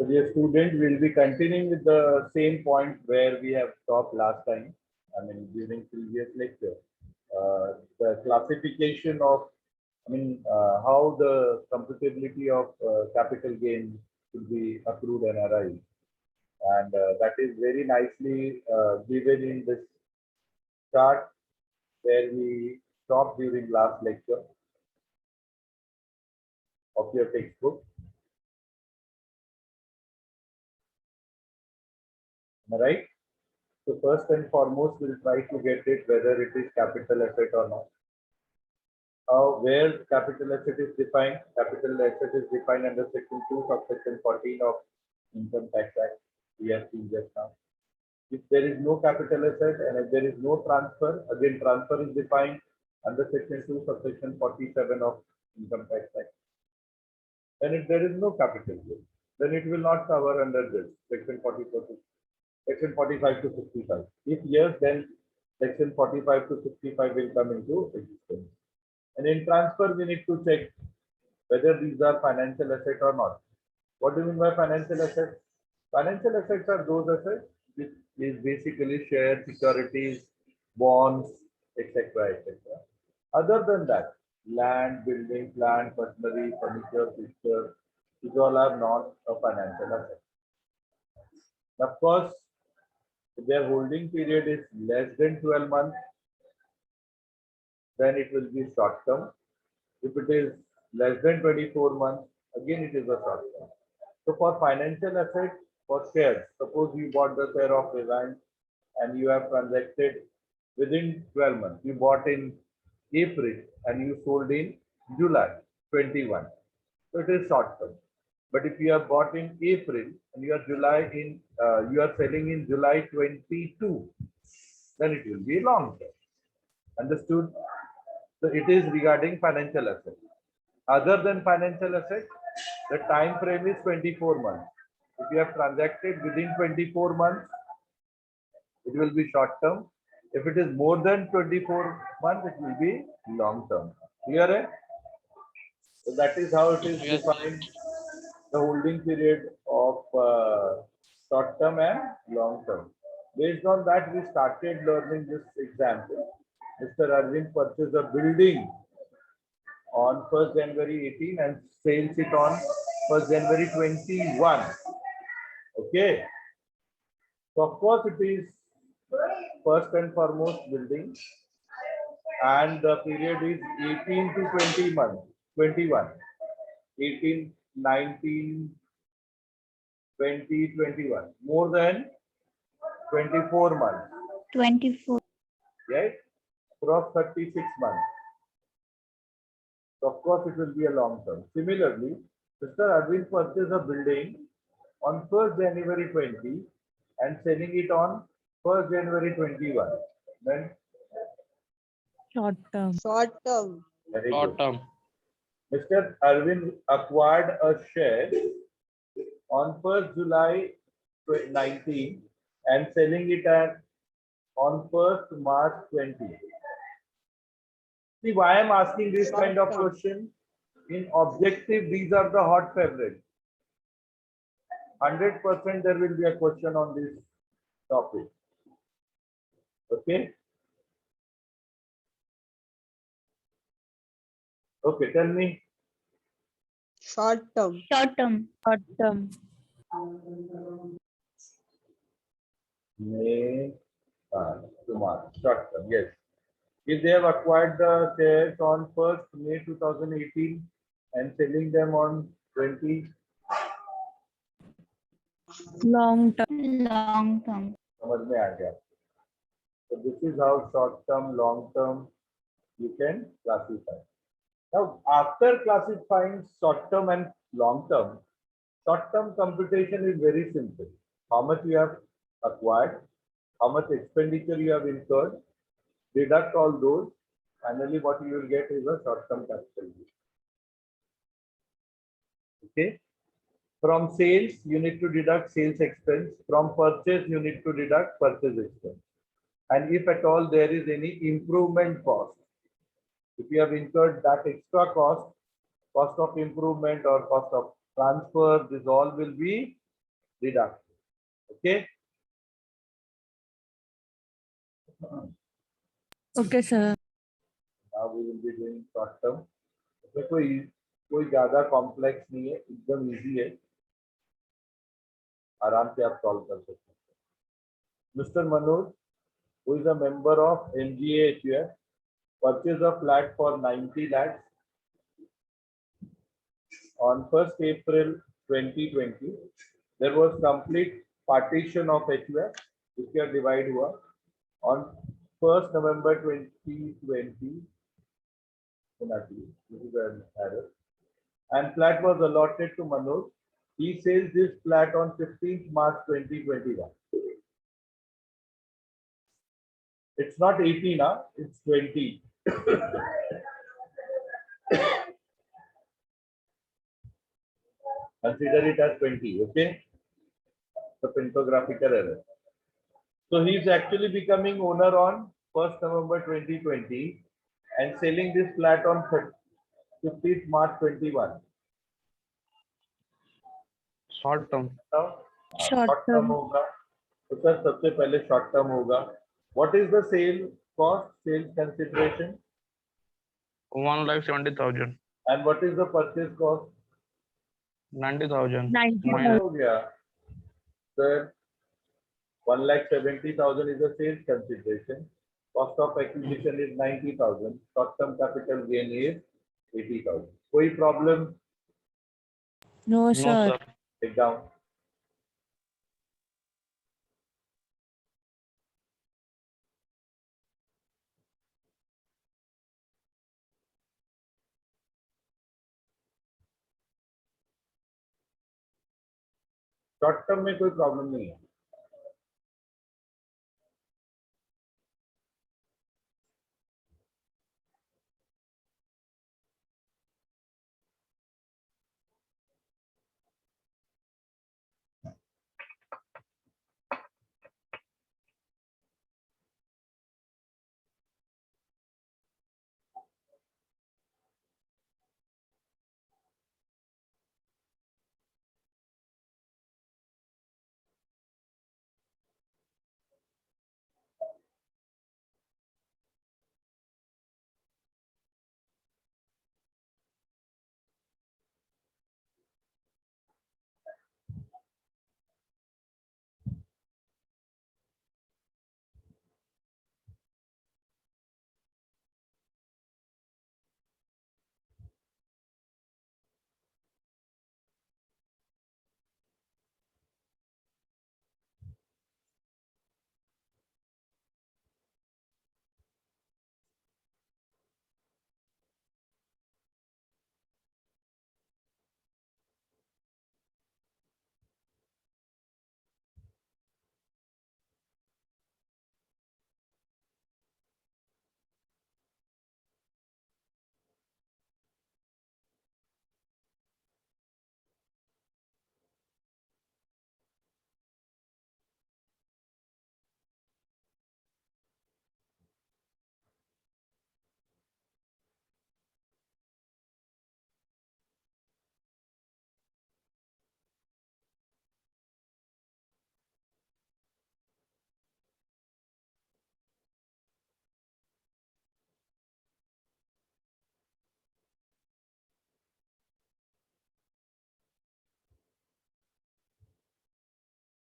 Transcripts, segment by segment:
So dear student, we'll be continuing with the same point where we have stopped last time. I mean, during previous lecture, the classification of, how the computability of capital gain should be accrued and arise, and that is very nicely given in this chart where we stopped during last lecture of your textbook. Am I right? So first and foremost, we'll try to get it whether it is capital asset or not. Where capital asset is defined, capital asset is defined under section 2 subsection 14 of Income Tax Act. We have seen just now. If there is no capital asset and if there is no transfer, again transfer is defined under section 2 subsection 47 of Income Tax Act. And if there is no capital gain, then it will not cover under this section 44 to section 45 to 55. If yes, then section 45 to 55 will come into existence. And in transfer, we need to check whether these are financial assets or not. What do you mean by financial assets? Financial assets are those assets which is basically shares, securities, bonds, etc., etc. Other than that, land, building, plant, machinery, furniture, fixtures, these all are not a financial asset. Of course, if their holding period is less than 12 months, then it will be short term. If it is less than 24 months, again it is a short term. So for financial assets, for shares, suppose you bought the share of Reliance and you have transacted within 12 months. You bought in April and you sold in July 21. So it is short term. But if you have bought in April and you are selling in July 22, then it will be long term. Understood? So it is regarding financial assets. Other than financial assets, the time frame is 24 months. If you have transacted within 24 months, it will be short term. If it is more than 24 months, it will be long term. Clear? Eh? So that is how it is defined, the holding period of short term and long term. Based on that, we started learning this example. Mr. Arvind purchased a building on 1st January 18 and sells it on 1st January 21. Okay. So of course it is first and foremost building, and the period is 18 to 20 months, 21, 18, 19, 20, 21, more than 24 months. 24. Right? Across 36 months. So of course it will be a long term. Similarly, Mr. Arvind purchased a building on 1st January 20 and selling it on 1st January 21. Then Short term. Short term. very Short good. term. Mr. Arvind acquired a share on 1st July 19 and selling it on 1st March 20. See why I'm asking this kind of question? In objective, these are the hot favorites. 100% there will be a question on this topic. Okay. Okay, tell me. Short term. Short term. Short term. May to March, short term, yes. If they have acquired the shares on 1st May 2018 and selling them on 20, Long term. Long term. समझ में आ गया. So this is how short term, long term you can classify. Now after classifying short term and long term computation is very simple. How much you have acquired, how much expenditure you have incurred, deduct all those, finally what you will get is a short-term capital gain. Okay. From sales, you need to deduct sales expense. From purchase, you need to deduct purchase expense. And if at all there is any improvement cost, if you have incurred that extra cost of improvement or cost of transfer, this all will be deduction. Okay. Okay, sir. Now we will be doing short term. इसमें कोई ज्यादा complex नहीं है, एकदम easy है, आराम से आप सॉल्व कर सकते हैं. Mister Manoj, who is a member of MGA HUF, purchased a flat for 90 lakhs on 1st April 2020. There was complete partition of HUF, which are divided हुआ on 1st November 2020. This is an error. And flat was allotted to Manoj. He sells this flat on 15th March 2021. It's not 18, it's 20. Consider it as 20, okay? The pantographical error. So he is actually becoming owner on 1st November 2020 and selling this flat on 15th March 21. Short term Short short term term. होगा. तो sir सबसे पहले short term होगा. What is the sale cost, sales consideration, 1,70,000 and what is the purchase cost? 90,000 90,000. हो गया. Sir, 1,70,000 is the sales consideration. Cost of acquisition is 90,000. Short term capital gain is 80,000. कोई problem? No, no sir. Sir Take down. Short term में कोई problem नहीं है.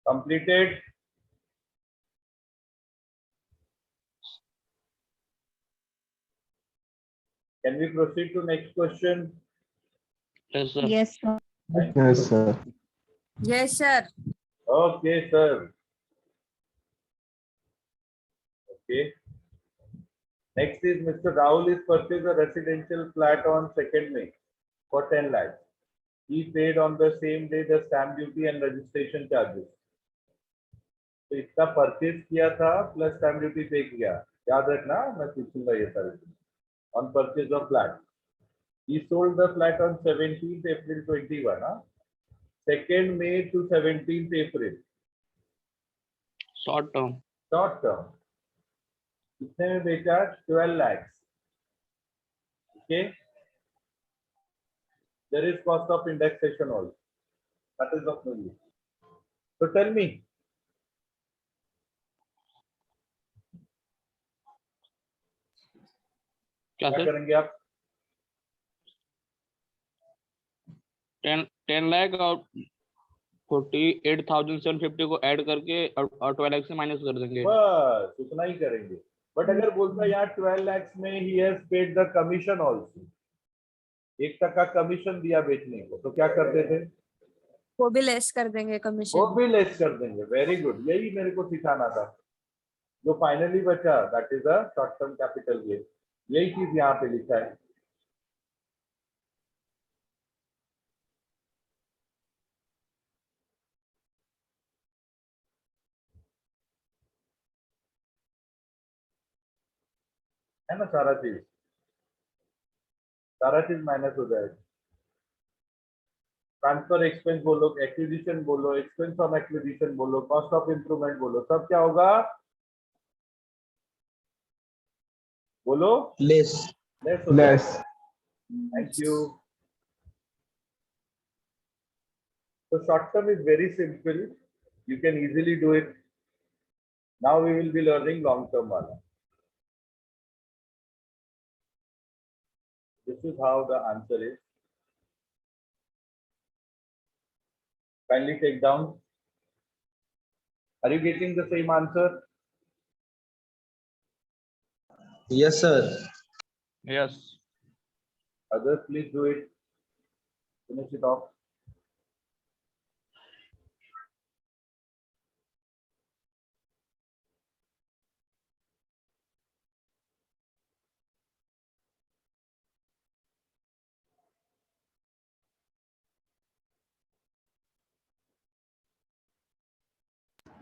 Completed. Can we proceed to next question? Yes sir Yes, sir. Thank Yes, you. sir. Yes, sir. Okay, sir. Okay. Next is Mr. Rahul is purchased a residential flat on 2nd May for 10 lakhs. He paid on the same day the stamp duty and registration charges. तो इसका purchase किया था plus stamp duty पे किया. याद रखना, मैं पूछूंगा ये सारे. On purchase of flat. He sold the flat on 17th April 21. 2nd May to 17th April. Short term Short term. कितने में बेचा? 12 lakhs. Okay. There is cost of indexation also. That is of no use. So tell me, क्या क्या sir? करेंगे आप? 10 लाख और 48,750 को add करके और 12 लाख से माइनस कर देंगे। बस उतना ही करेंगे। बट अगर बोलता है यार 12 lakhs में he has paid the commission also, 1% commission दिया बेचने को, तो क्या करते थे? वो भी लेस कर देंगे वो कमीशन। भी लेस कर देंगे। वेरी गुड, यही मेरे को सिखाना था। जो फाइनली बचा that is a short term capital gain, यही चीज यहाँ पे लिखा है। है ना, सारा चीज माइनस हो जाएगा। ट्रांसफर एक्सपेंस बोलो, एक्विजिशन बोलो, एक्सपेंस ऑन एक्विजिशन बोलो, कॉस्ट ऑफ इंप्रूवमेंट बोलो, सब क्या होगा? बोलो, लेस लेस हो जाएगा। Thank you. So short term is very simple. You can easily do it. Now we will be learning long term wala. This is how the answer is. Kindly take down. Are you getting the same answer? yes sir yes. Others, please do it. Finish it off.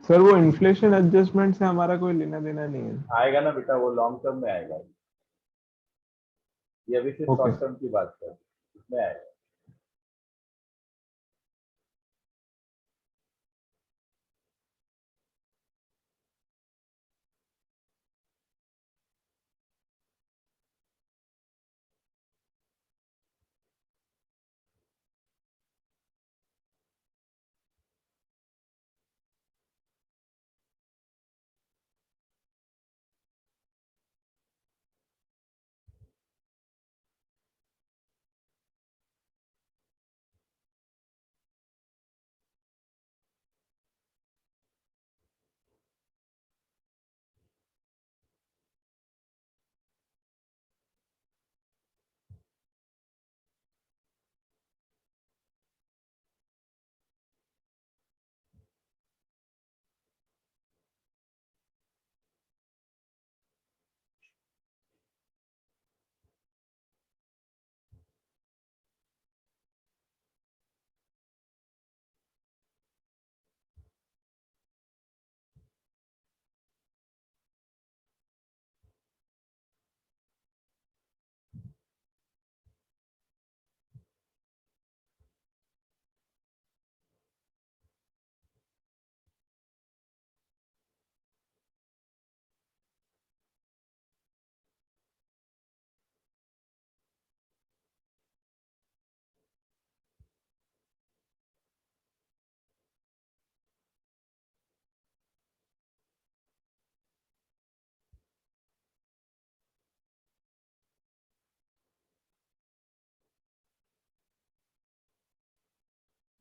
Sir वो inflation adjustment से हमारा कोई लेना देना नहीं है। आएगा ना बेटा, वो लॉन्ग टर्म में आएगा। ये अभी सिर्फ Okay. शॉर्ट टर्म की बात कर, इसमें आएगा।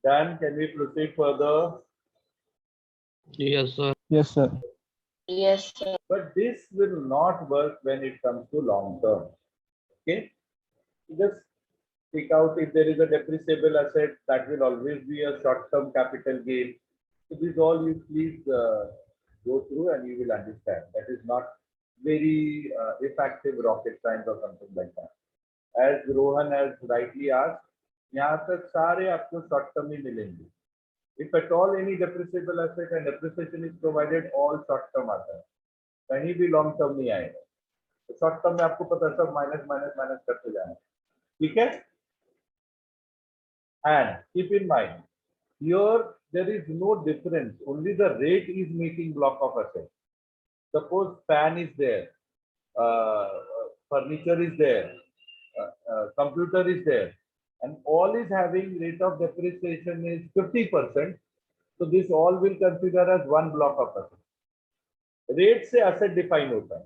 Then can we proceed further? Yes sir. Yes sir. But this will not work when it comes to long term. Okay, just pick out if there is a depreciable asset, that will always be a short term capital gain. So this all you please go through and you will understand. That is not very effective rocket science or something like that. As Rohan has rightly asked, यहाँ तक सारे आपको short term ही मिलेंगे. If at all any depreciable asset and depreciation is provided, all short term आता है. कहीं भी long term नहीं आएगा. तो short term में आपको पता है सब माइनस माइनस माइनस करते जाना है. ठीक है? And keep in mind, here there is no difference. Only the rate is making block of asset. Suppose fan is there, furniture is there, computer is there, and all is having rate of depreciation is 50%. So this all will consider as one block of asset. Rate से asset define होता है,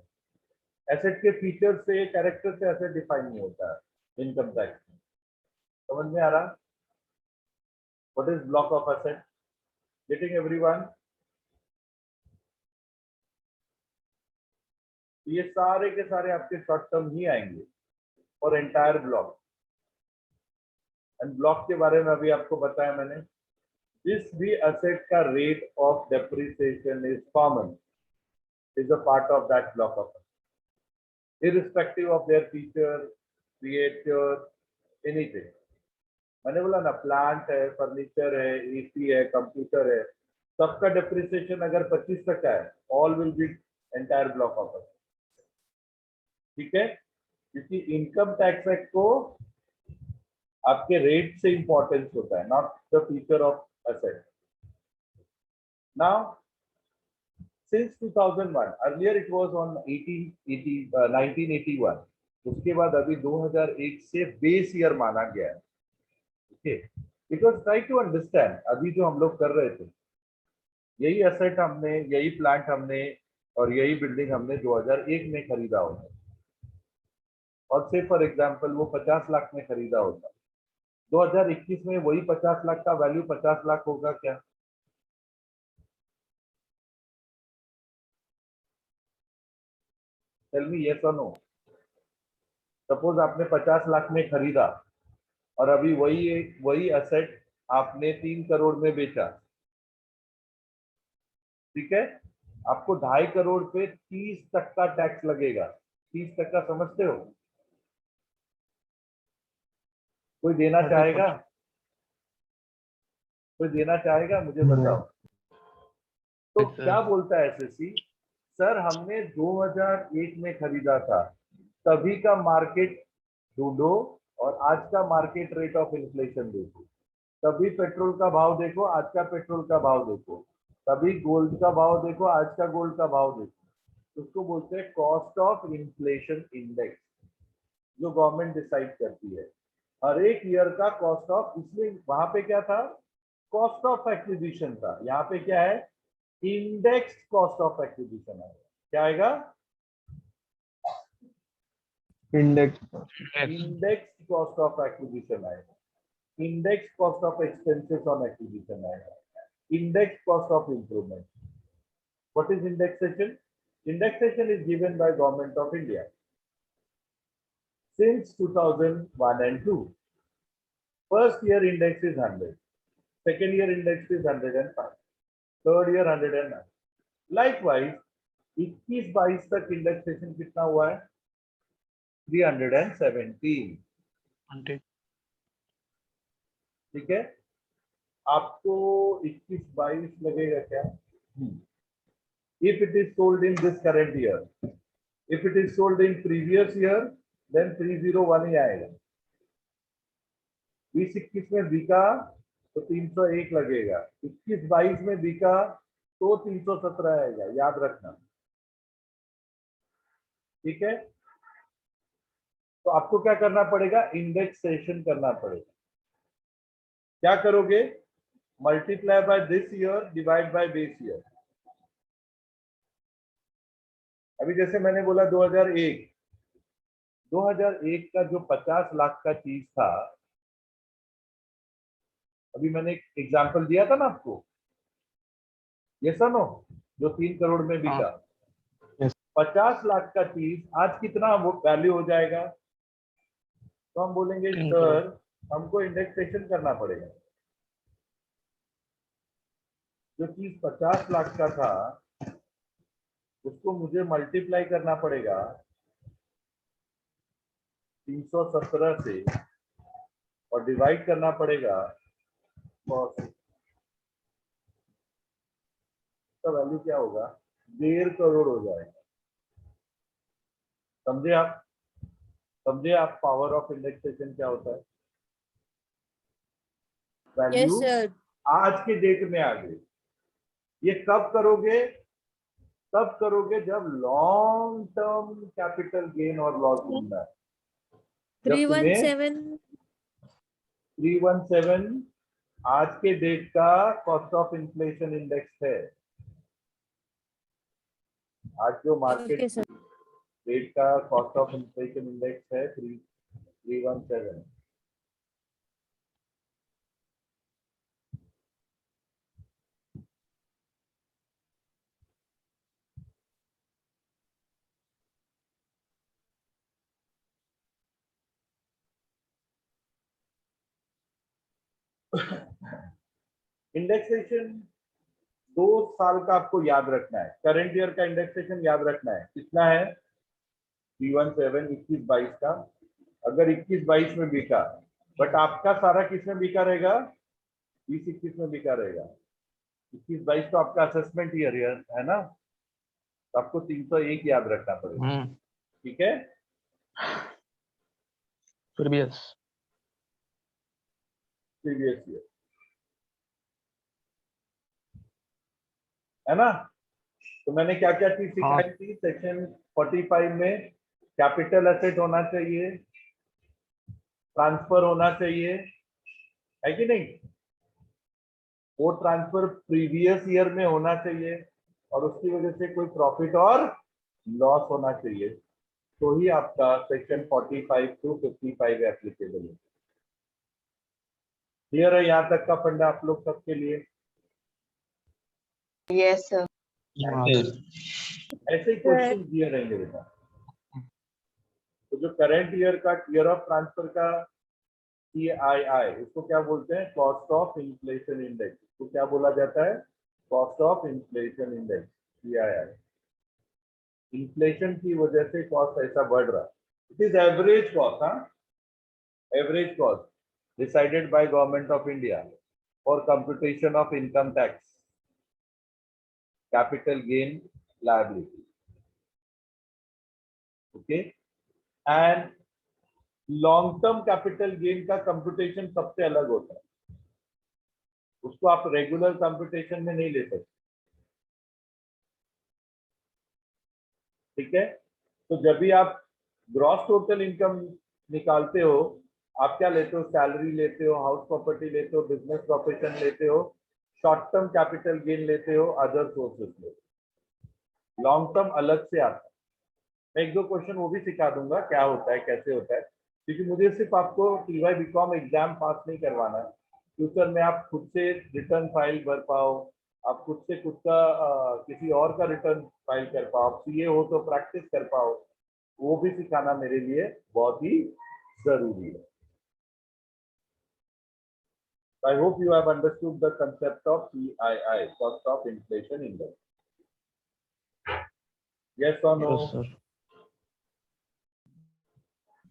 asset के feature से, character से asset define नहीं होता है income tax में। समझ में आ रहा? What is block of asset? Getting everyone? ये सारे के सारे आपके शॉर्ट टर्म ही आएंगे और एंटायर ब्लॉक। एंड ब्लॉक के बारे में अभी आपको बताया मैंने, जिस भी एसेट का rate of depreciation is common is a part of that block of assets, irrespective of their feature, creature, anything. मैंने बोला ना, प्लांट है, फर्नीचर है, एसी है, कंप्यूटर है, सबका डेप्रिसिएशन अगर 25% है, all will be entire block of asset. ठीक है, क्योंकि इनकम टैक्स एक्ट को आपके रेट से इंपॉर्टेंस होता है, not the feature of asset. Now since 2001, earlier it was on 1981, उसके बाद अभी 2001 से बेस ईयर माना गया है। Okay, because try to understand, अभी जो हम लोग कर रहे थे, यही एसेट हमने, यही प्लांट हमने और यही बिल्डिंग हमने 2001 में खरीदा होता, और से फॉर एग्जांपल वो 50 लाख में खरीदा होता, 2021 में वही 50 लाख का वैल्यू 50 लाख होगा क्या? टेल मी यस और नो। सपोज आपने 50 लाख में खरीदा और अभी वही एसेट आपने 3 करोड़ में बेचा, ठीक है, आपको 2.5 करोड़ पे 30% टैक्स लगेगा। 30% समझते हो? कोई देना चाहेगा? कोई देना चाहेगा? मुझे बताओ। तो क्या बोलता है एसएससी? सर हमने 2001 में खरीदा था, तभी का मार्केट ढूंढो और आज का मार्केट रेट ऑफ इन्फ्लेशन देखो, तभी पेट्रोल का भाव देखो, आज का पेट्रोल का भाव देखो, तभी गोल्ड का भाव देखो, आज का गोल्ड का भाव देखो। उसको बोलते हैं कॉस्ट ऑफ इन्फ्लेशन इंडेक्स, जो गवर्नमेंट डिसाइड करती है हर एक ईयर का कॉस्ट ऑफ। इसलिए वहां पे क्या था? कॉस्ट ऑफ एक्विजिशन था। यहाँ पे क्या है? इंडेक्स कॉस्ट ऑफ एक्विजिशन आएगा। क्या आएगा? इंडेक्स कॉस्ट ऑफ एक्विजिशन आएगा, index cost of expenses on acquisition आएगा, index cost of improvement. What is indexation? Indexation is given by government of India since 2001 and 2. First year index is 100, second year index is 105, third year 109. Likewise 21-22 तक indexation कितना हुआ है? 317। ठीक है, आपको 21-22 लगेगा क्या? If it is sold in this current year, if it is sold in previous year, then 301 ही आएगा। 20-21 में बिका तो 301 लगेगा, 21-22 में बिका तो 317 आएगा, याद रखना। ठीक है, तो आपको क्या करना पड़ेगा? इंडेक्सेशन करना पड़ेगा। क्या करोगे? Multiply by this year divide by base year. अभी जैसे मैंने बोला 2001 का जो 50 लाख का चीज था, अभी मैंने एक एग्जांपल दिया था ना आपको, ये सुनो, जो 3 करोड़ में बिका, 50 लाख का चीज आज कितना वो वैल्यू हो जाएगा? तो हम बोलेंगे सर हमको इंडेक्सेशन करना पड़ेगा। जो चीज 50 लाख का था उसको मुझे मल्टीप्लाई करना पड़ेगा 317 से और डिवाइड करना पड़ेगा 100 से। तो वैल्यू क्या होगा? 1.5 करोड़ हो जाएगा। समझे आप? समझे आप पावर ऑफ इंडेक्सेशन क्या होता है? वैल्यू आज के डेट में आ गई। ये कब करोगे? तब करोगे जब लॉन्ग टर्म कैपिटल गेन और लॉस मिलना है। 317 317 आज के डेट का कॉस्ट ऑफ इन्फ्लेशन इंडेक्स है। आज जो ओके मार्केट सर। रेट का कॉस्ट ऑफ इन्फ्लेशन इंडेक्स है 317। इंडेक्सेशन 2 साल का आपको याद रखना है। करंट ईयर का इंडेक्सेशन याद रखना है, कितना है 317 21-22 का। अगर 21-22 में बिका, बट आपका सारा किसमें बिका रहेगा, 20-21 में बिका रहेगा। 21-22 तो आपका असेसमेंट ईयर है ना, तो आपको 301 याद रखना पड़ेगा। ठीक है, फिर भी यस। प्रीवियस ईयर है ना। तो मैंने क्या क्या चीज सिखाई थी सेक्शन 45 में। कैपिटल एसेट होना चाहिए, ट्रांसफर होना चाहिए, है कि नहीं। वो ट्रांसफर प्रीवियस ईयर में होना चाहिए और उसकी वजह से कोई प्रॉफिट और लॉस होना चाहिए, तो ही आपका सेक्शन 45 टू 55 एप्लीकेबल है। क्लियर है यहाँ तक का फंडा आप लोग सबके लिए। Yes sir. ऐसे ही क्वेश्चन दिए रहेंगे बेटा। तो जो करंट ईयर का ईयर ऑफ ट्रांसफर का CII, इसको क्या बोलते हैं, कॉस्ट ऑफ इन्फ्लेशन इंडेक्स। इसको क्या बोला जाता है, cost of inflation index, CII। Inflation की वजह से कॉस्ट ऐसा बढ़ रहा है। इट इज एवरेज कॉस्ट, हाँ, average cost decided by government of India for computation of income tax, capital gain liability. Okay, and long term capital gain का computation सबसे अलग होता है, उसको आप रेगुलर कंप्यूटेशन में नहीं ले सकते। ठीक है, तो जब भी आप ग्रॉस टोटल इनकम निकालते हो, आप क्या लेते हो, सैलरी लेते हो, हाउस प्रॉपर्टी लेते हो, बिजनेस प्रोफेशन लेते हो, शॉर्ट टर्म कैपिटल गेन लेते हो, अदर सोर्सेस लेते हो। लॉन्ग टर्म अलग से आता है। मैं एक दो क्वेश्चन वो भी सिखा दूंगा क्या होता है, कैसे होता है, क्योंकि मुझे सिर्फ आपको TY BCom एग्जाम पास नहीं करवाना है। फ्यूचर में आप खुद से रिटर्न फाइल भर पाओ, आप खुद से खुद का किसी और का रिटर्न फाइल कर पाओ, आप CA हो तो प्रैक्टिस कर पाओ, वो भी सिखाना मेरे लिए बहुत ही जरूरी है। I hope you have understood the concept of CII, cost of inflation index. Yes or no? Yes sir.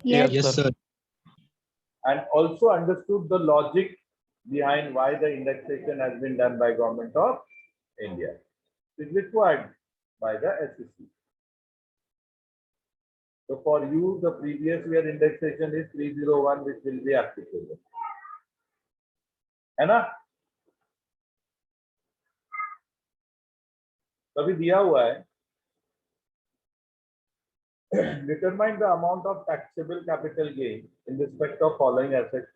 Yes. Yes, sir. And also understood the logic behind why the indexation has been done by government of India. It is required by the SEC. So for you, the previous year indexation is 301, which will be applicable. है ना, कभी दिया हुआ है। Determine the amount of taxable capital gain in respect of following assets,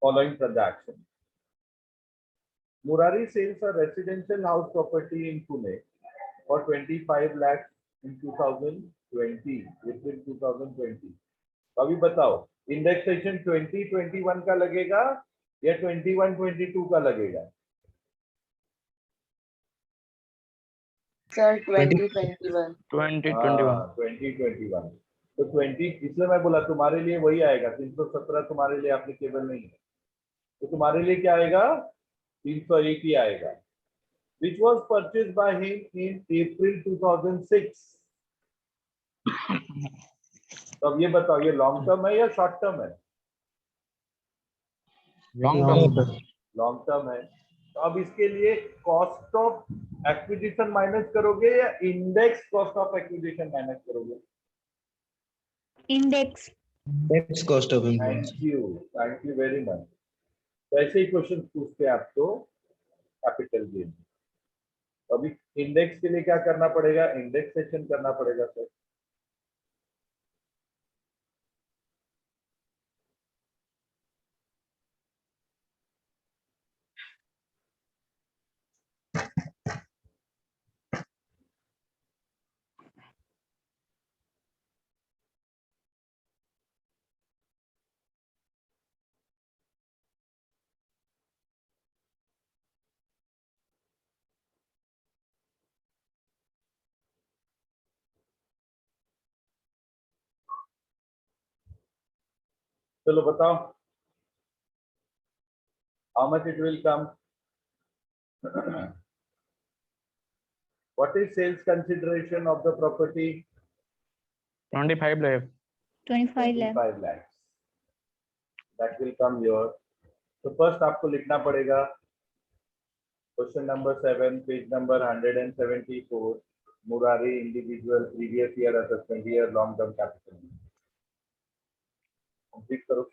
following transactions. Murari sells a residential house property in Pune for 25 lakhs in 2020, April 2020. अभी बताओ indexation 2021 का लगेगा या 21-22 का लगेगा। सर 2021। 2021। 2021 तो 20, इसलिए मैं बोला तुम्हारे लिए वही आएगा। 317 तुम्हारे लिए एप्लीकेबल नहीं है, तो तुम्हारे लिए क्या आएगा, 301 ही आएगा। Which was purchased by him in April 2006. तो अब ये बताओ, ये लॉन्ग टर्म है या शॉर्ट टर्म है, long Long term. term. Long term है। तो अब इसके लिए कॉस्ट ऑफ एक्विजिशन माइनस करोगे या index cost of acquisition minus करोगे। Index. Next cost of inflation. Thank you very much. तो ऐसे ही क्वेश्चन पूछते हैं आपको कैपिटल गेन। अभी इंडेक्स के लिए क्या करना पड़ेगा, इंडेक्सेशन करना पड़ेगा सर। चलो बताओ, how much it will come? What is sales consideration of the property? 25 lakh. 25 lakh. 25 lakhs. That will come here. तो फर्स्ट आपको लिखना पड़ेगा question number 7 page number 174 Murari individual previous year assessment year long term capital complete करो.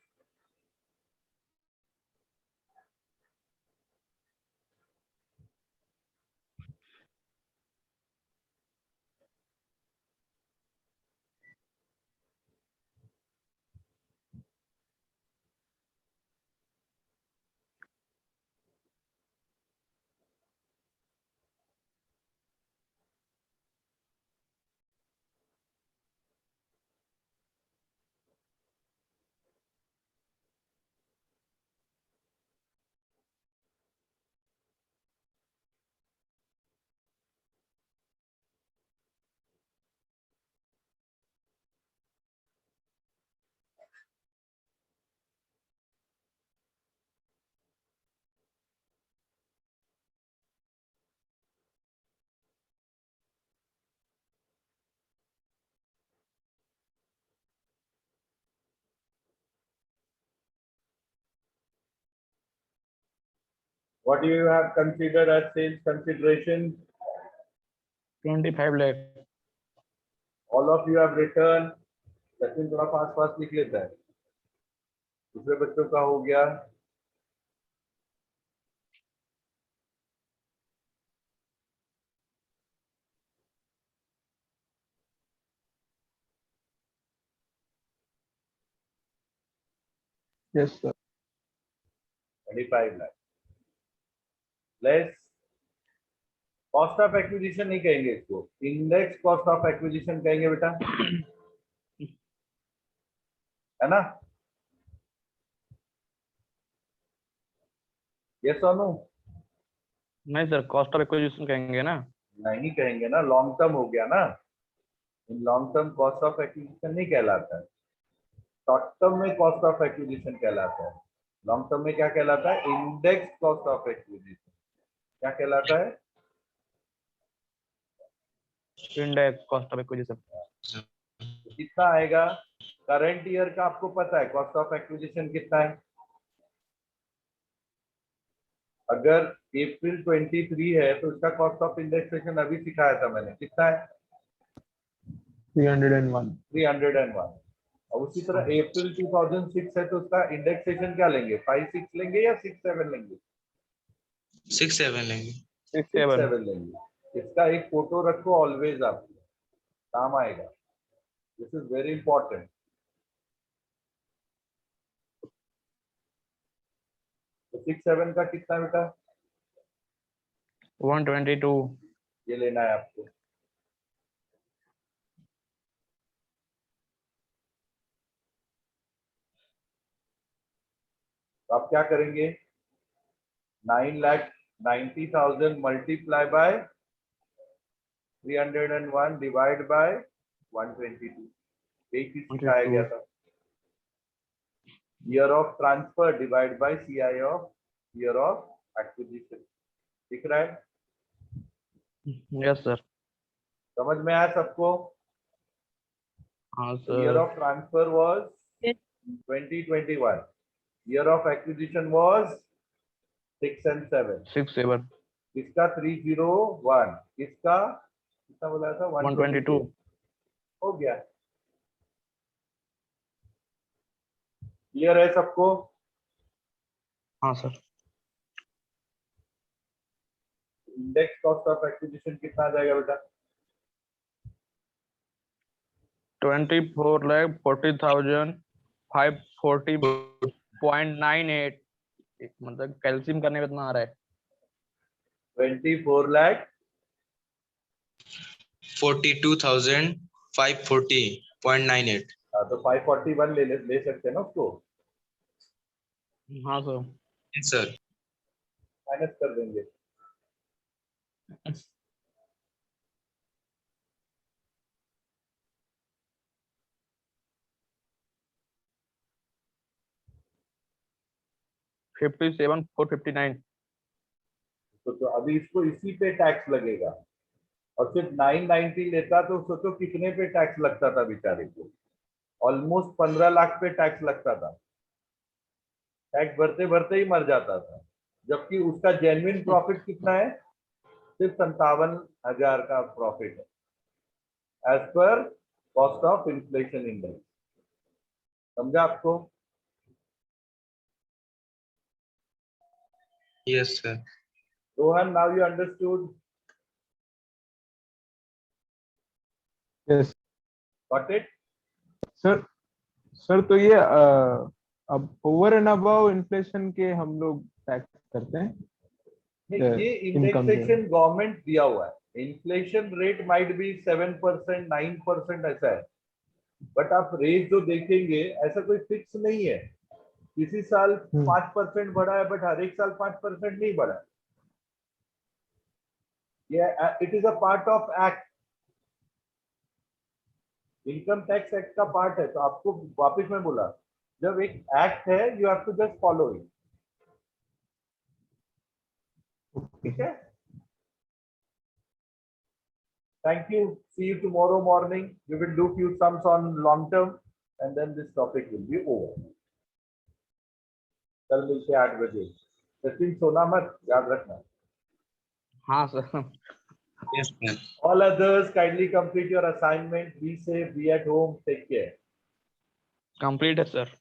What do you have considered as sales consideration? 25 lakh. All of you have written. Sachin थोड़ा fast fast लिख लेता है. दूसरे बच्चों का हो गया. Yes, sir. 25 lakh. Less cost of acquisition नहीं कहेंगे इसको, इंडेक्स कॉस्ट ऑफ एक्विजिशन कहेंगे बेटा, है ना? यस और नो? नहीं सर, कॉस्ट ऑफ एक्विजिशन कहेंगे ना. नहीं कहेंगे ना, लॉन्ग टर्म हो गया ना. In long term cost of acquisition नहीं कहलाता है, शॉर्ट टर्म में कॉस्ट ऑफ एक्विजिशन कहलाता है. लॉन्ग टर्म में क्या कहलाता है? Index cost of acquisition. क्या कहलाता है? Index cost of acquisition. कितना आएगा करंट ईयर का? आपको पता है कॉस्ट ऑफ एक्विजिशन कितना है? अगर अप्रैल 23 है तो उसका कॉस्ट ऑफ इंडेक्सेशन अभी सिखाया था मैंने, कितना है? 301. 301. और उसी तरह अप्रैल 2006 है तो उसका इंडेक्सेशन क्या लेंगे? 5-6 लेंगे या 6-7 लेंगे? 6-7 लेंगे. 6-7 लेंगे. इसका एक फोटो रखो ऑलवेज, आपको काम आएगा. This is very important. तो 6-7 का कितना बेटा? 122. ये लेना है आपको. तो आप क्या करेंगे? 9,90,000 मल्टीप्लाई बाय 301 डिवाइड बाय 122. एक ही सिखाया गया था. Year of transfer divide by CI of year of acquisition. दिख रहा है? Yes sir. समझ में आया सबको? हाँ year sir. Of transfer was Yes. 2021. Year of acquisition was 6 and 7. 6-7. इसका 301. इसका कितना बोला था? 122. हो गया. क्लियर है सबको? हाँ sir. Index cost of acquisition कितना आ जाएगा बेटा? 24,40,540.98. मतलब कैल्शियम करने में कितना आ रहा है? 24 लाख 42,540.98. तो 541 ले सकते हैं ना उसको, हाँ सर. Yes, sir. माइनस कर देंगे. 57,459। तो अभी इसको इसी पे टैक्स लगेगा, और सिर्फ 990 लेता तो सोचो कितने पे टैक्स लगता था बेचारे को, ऑलमोस्ट 15 लाख पे टैक्स लगता था, टैक्स भरते भरते ही मर जाता था, जबकि उसका जेन्युइन प्रॉफिट कितना है, सिर्फ 57,000 का प्रॉफिट है as per cost of inflation index. समझा आपको? Yes, sir. Rohan, now you understood? Yes got it? Sir. Sir तो ये अब ओवर एंड अबव इन्फ्लेशन के हम लोग टैक्स करते हैं। ये income इंडेक्सेशन गवर्नमेंट दिया हुआ है, इन्फ्लेशन रेट माइट बी 7%, 9% ऐसा है, बट आप रेट जो देखेंगे ऐसा कोई फिक्स नहीं है, किसी साल 5% बढ़ा है बट हर एक साल 5% नहीं बढ़ा। ये it is a part of act, income tax act का पार्ट है, तो आपको वापस में बोला, जब एक एक्ट है you have to just follow it. ठीक है, thank you, see you tomorrow morning, we will do few sums on long term and then this topic will be over। कल मिलते हैं 8 बजे। सचिन सोना मत, याद रखना। हाँ sir. Yes, sir. All others kindly complete your assignment, be safe, be at home, take care। Complete है सर।